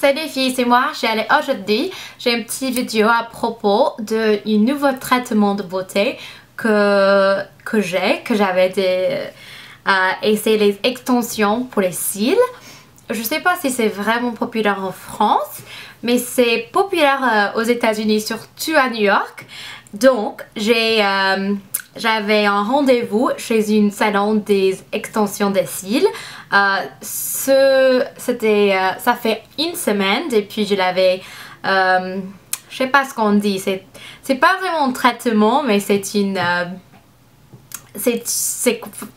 Salut les filles, c'est moi, j'ai allé aujourd'hui. J'ai une petite vidéo à propos d'un nouveau traitement de beauté que j'avais et c'est les extensions pour les cils. Je sais pas si c'est vraiment populaire en France, mais c'est populaire aux États-Unis, surtout à New York. Donc j'avais un rendez-vous chez une salon des extensions des cils. Ça fait une semaenfin je l'avais, je sais pas ce qu'on dit, c'est pas vraiment un traitement, mais c'est une,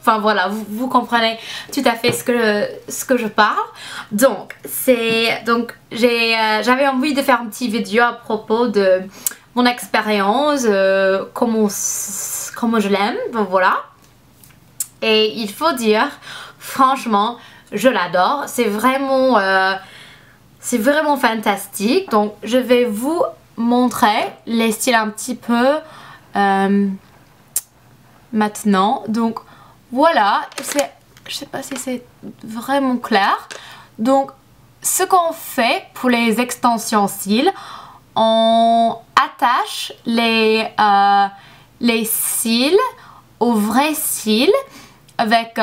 enfin voilà, vous comprenez tout à fait ce que je parle. Donc j'avais envie de faire une petite vidéo à propos de mon expérience, comment je l'aime, voilà. Et il faut dire, franchement, je l'adore. C'est vraiment fantastique. Donc, je vais vous montrer les styles un petit peu maintenant. Donc, voilà. Je sais pas si c'est vraiment clair. Donc, ce qu'on fait pour les extensions cils, on attache les cils au vrai cils avec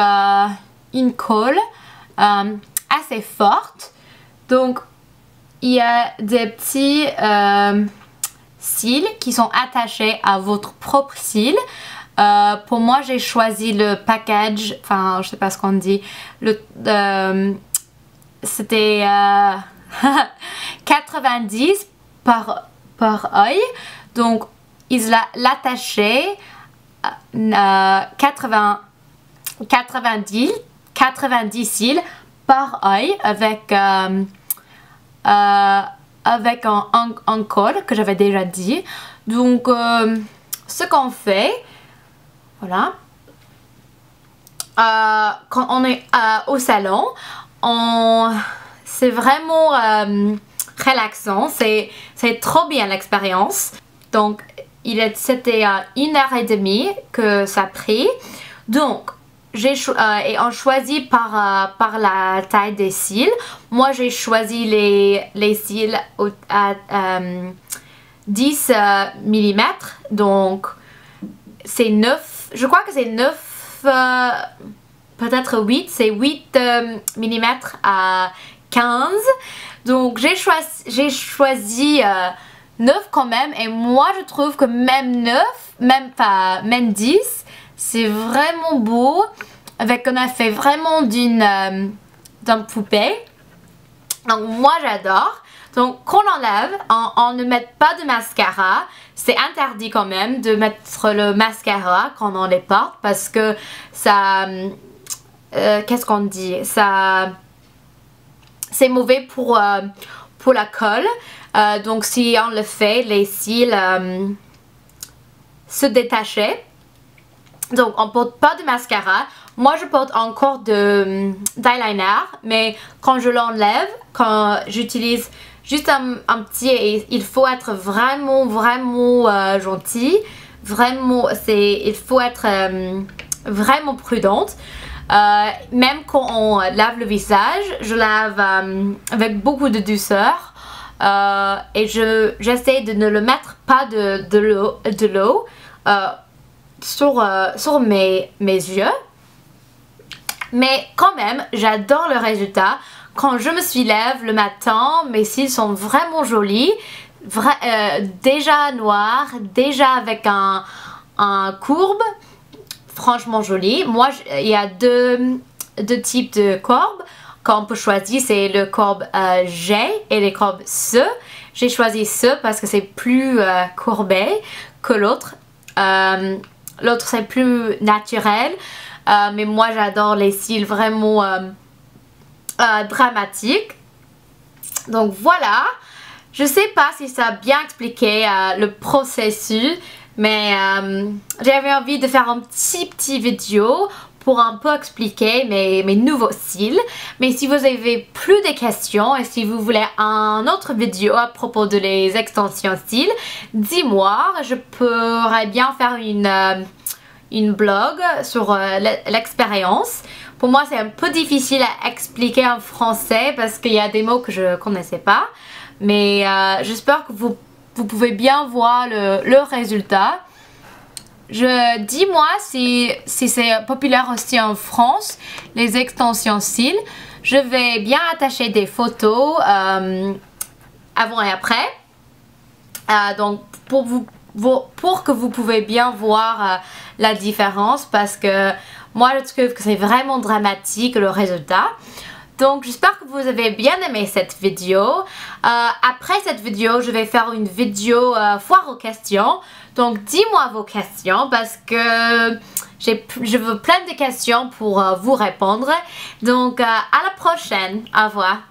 une colle assez forte. Donc il y a des petits cils qui sont attachés à votre propre cils. Pour moi j'ai choisi le package, enfin je sais pas ce qu'on dit, c'était 90 par œil. Donc ils l'attachaient 90 cils par œil avec un col que j'avais déjà dit. Donc ce qu'on fait, voilà, quand on est au salon, c'est vraiment relaxant, c'est trop bien l'expérience. Donc c'était 1h30 que ça a pris. Donc et on choisit par la taille des cils. Moi j'ai choisi les cils à 10 mm. Donc c'est 9, je crois que c'est 9, peut-être 8, c'est 8 mm à 15. Donc j'ai choisi 9 quand même, et moi je trouve que même 9, même 10, c'est vraiment beau, avec un effet vraiment d'une poupée. Donc moi j'adore. Donc quand on enlève, on ne met pas de mascara. C'est interdit quand même de mettre le mascara quand on les porte, parce que ça, qu'est-ce qu'on dit, ça, c'est mauvais pour la colle. Donc si on le fait, les cils se détachaient. Donc on porte pas de mascara. Moi je porte encore d'eyeliner, mais quand je l'enlève, quand j'utilise juste un petit, et il faut être vraiment gentil, vraiment, il faut être vraiment prudente. Même quand on lave le visage, je lave avec beaucoup de douceur, et j'essaie de ne le mettre pas de l'eau sur mes yeux. Mais quand même, j'adore le résultat. Quand je me suis lève le matin, mes cils sont vraiment jolis, déjà noirs, déjà avec un courbe, franchement joli. Moi, il y a deux types de courbes qu'on peut choisir, c'est le courbe G et les courbes C. J'ai choisi ce parce que c'est plus courbé que l'autre. L'autre c'est plus naturel, mais moi j'adore les cils vraiment dramatiques. Donc voilà, je sais pas si ça a bien expliqué le processus, mais j'avais envie de faire un petit vidéo pour un peu expliquer mes nouveaux cils. Mais si vous avez plus de questions et si vous voulez un autre vidéo à propos de les extensions cils, dis-moi, je pourrais bien faire une blog sur l'expérience, pour moi c'est un peu difficile à expliquer en français parce qu'il y a des mots que je connaissais pas. Mais j'espère que vous pouvez bien voir le résultat. Dis-moi si c'est populaire aussi en France, les extensions cils. Je vais bien attacher des photos avant et après. Donc pour que vous pouvez bien voir la différence, parce que moi je trouve que c'est vraiment dramatique le résultat. Donc j'espère que vous avez bien aimé cette vidéo. Après cette vidéo, je vais faire une vidéo foire aux questions. Donc dis-moi vos questions parce que je veux plein de questions pour vous répondre. Donc à la prochaine. Au revoir.